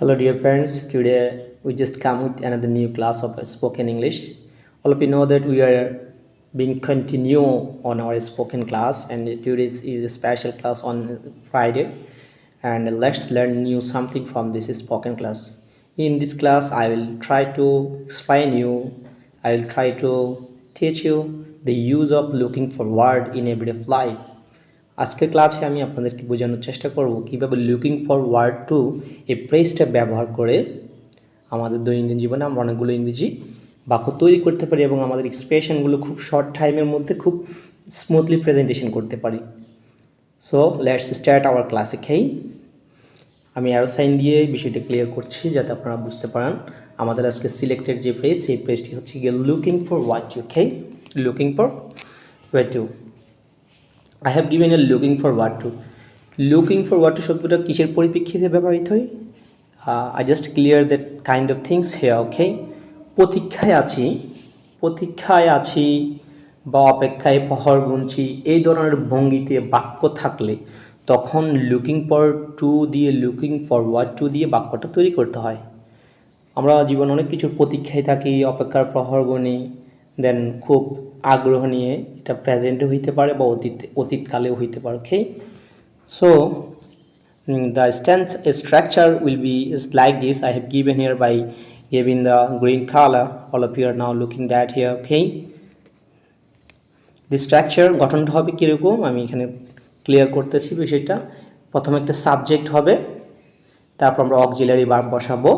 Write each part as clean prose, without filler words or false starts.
Hello, dear friends. Today we just come with another new class of spoken English. All of you know that we are being continue on our spoken class, and today is a special class on Friday. And let's learn new something from this spoken class. In this class, I will try to explain you. I will try to teach you the use of looking for word in everyday life. আজকের ক্লাসে আমি আপনাদেরকে বোঝানোর চেষ্টা করব কীভাবে looking forward two এই ফ্রেজটা ব্যবহার করে আমাদের দৈনন্দিন জীবনে আমরা অনেকগুলো ইংরেজি বাক্য তৈরি করতে পারি এবং আমাদের এক্সপ্রেশনগুলো খুব শর্ট টাইমের মধ্যে খুব স্মুথলি প্রেজেন্টেশন করতে পারি। So let's start our class. Okay, আমি অ্যারো সাইন দিয়ে বিষয়টা ক্লিয়ার করছি যাতে আপনারা বুঝতে পারেন। আমাদের আজকে সিলেক্টেড যে ফ্রেজ সেই ফ্রেজটি হচ্ছে গিয়ে looking forward to. Okay, looking forward to. I have given a looking for what to. Looking for what to শব্দটা কিসের পরিপ্রেক্ষিতে ব্যবহৃত হয়? I just clear that kind of things here, okay? প্রতীক্ষায় আছি বা অপেক্ষায় প্রহর গুনছি, এই ধরনের ভঙ্গিতে বাক্য থাকলে তখন লুকিং ফর টু দিয়ে লুকিং ফরওয়ার্ড টু দিয়ে বাক্যটা তৈরি করতে হয়। আমরা জীবনে অনেক কিছুর প্রতীক্ষায় থাকি, অপেক্ষার প্রহর গুনি, দেন খুব আগ্রহ নিয়ে এটা প্রেজেন্টও হইতে পারে বা অতীতকালেও হইতে পারে। ওকে, so the stance structure will be is like this. I have given here by giving the green color. All of you are now looking that here. Okay, the structure গঠনটা হবে কীরকম আমি এখানে ক্লিয়ার করতেছি বিষয়টা। প্রথমে একটা সাবজেক্ট হবে, তারপর আমরা অক্সিলারি ভার্ব বসাবো,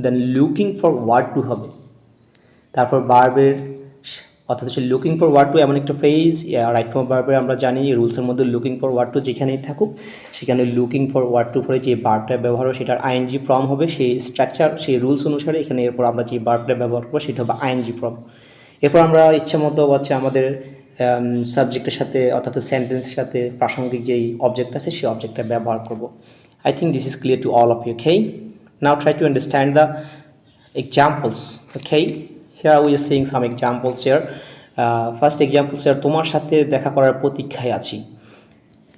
দেন লুকিং ফর ওয়ার্ড টু হবে, তারপর ভার্বের অর্থাৎ হচ্ছে লুকিং ফর ওয়ার্ড টু এমন একটা ফ্রেজ, রাইট ফর্ম ভার্বের আমরা জানি রুলসের মধ্যে লুকিং ফর ওয়ার্ড টু যেখানেই থাকুক সেখানে লুকিং ফর ওয়ার্ড টু পরে যে ভার্বটা ব্যবহার হবে সেটার আইএনজি ফর্ম হবে, সেই স্ট্রাকচার সেই রুলস অনুসারে এখানে এরপর আমরা যে ভার্বটা ব্যবহার করবো সেটা হবে আইএনজি ফর্ম। এরপর আমরা ইচ্ছা মতো হচ্ছে আমাদের সাবজেক্টের সাথে অর্থাৎ সেন্টেন্সের সাথে প্রাসঙ্গিক যেই অবজেক্ট আছে সেই অবজেক্টটা ব্যবহার করব। I think this is clear to all of you. Okay, now try to understand the examples. Okay, here we are seeing some examples here. First example here, তোমার সাথে দেখা করার প্রতীক্ষায় আছি।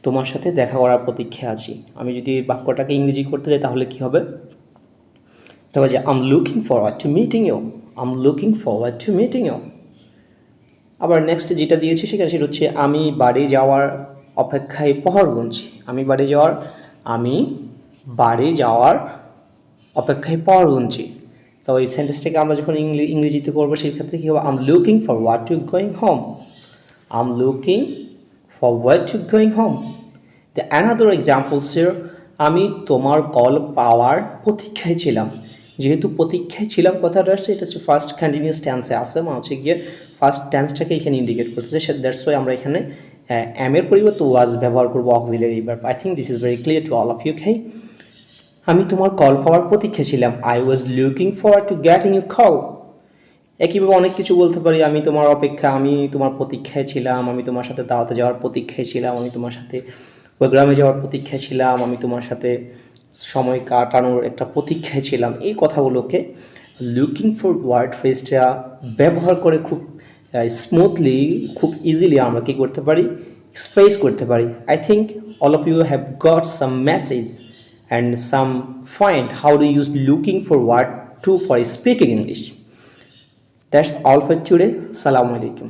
তোমার সাথে দেখা করার প্রতীক্ষায় আছি, আমি যদি বাক্যটাকে ইংরেজি করতে যাই তাহলে কি হবে? তবে যে I am looking forward to meeting you, I am looking forward to meeting you. আবার নেক্সট যেটা দিয়েছি সেটা হচ্ছে আমি বাড়ি যাওয়ার অপেক্ষায় প্রহর গুনছি। আমি বাড়ি যাওয়ার অপেক্ষায় প্রহর গুনছি। তো এই সেন্টেন্সটাকে আমরা যখন ইংরেজিতে করবো সেই ক্ষেত্রে কী হবে? I am looking forward two going home, I am looking forward two going home. The another examples here, আমি তোমার কল পাওয়ার প্রতীক্ষায় ছিলাম। যেহেতু প্রতীক্ষায় ছিলাম কথাটা আসছে, এটা হচ্ছে ফার্স্ট কন্টিনিউয়াস টেন্সে আসে, মানে হচ্ছে গিয়ে ফার্স্ট টেন্সটাকে এখানে ইন্ডিকেট করতেছে। দ্যাটস ওয়াই আমরা এখানে এম এর পরিবর্তে ওয়াজ ব্যবহার করবো, auxiliary verb. I think this is very clear to all of you. Okay, আমি তোমার কল পাওয়ার প্রতীক্ষা ছিলাম। I was looking forward to getting you call. একইভাবে অনেক কিছু বলতে পারি, আমি তোমার প্রতীক্ষায় ছিলাম, আমি তোমার সাথে দাওয়াতে যাওয়ার প্রতীক্ষায় ছিলাম, আমি তোমার সাথে প্রোগ্রামে যাওয়ার প্রতীক্ষায় ছিলাম, আমি তোমার সাথে সময় কাটানোর একটা প্রতীক্ষায় ছিলাম। এই কথাগুলোকে লুকিং ফর ওয়ার্ড ফ্রেজটা ব্যবহার করে খুব স্মুথলি, খুব ইজিলি আমরা কী করতে পারি? এক্সপ্রেস করতে পারি। I think all of you have got some message and some point how to use looking for word to for speaking English. That's all for today. Assalamu alaikum.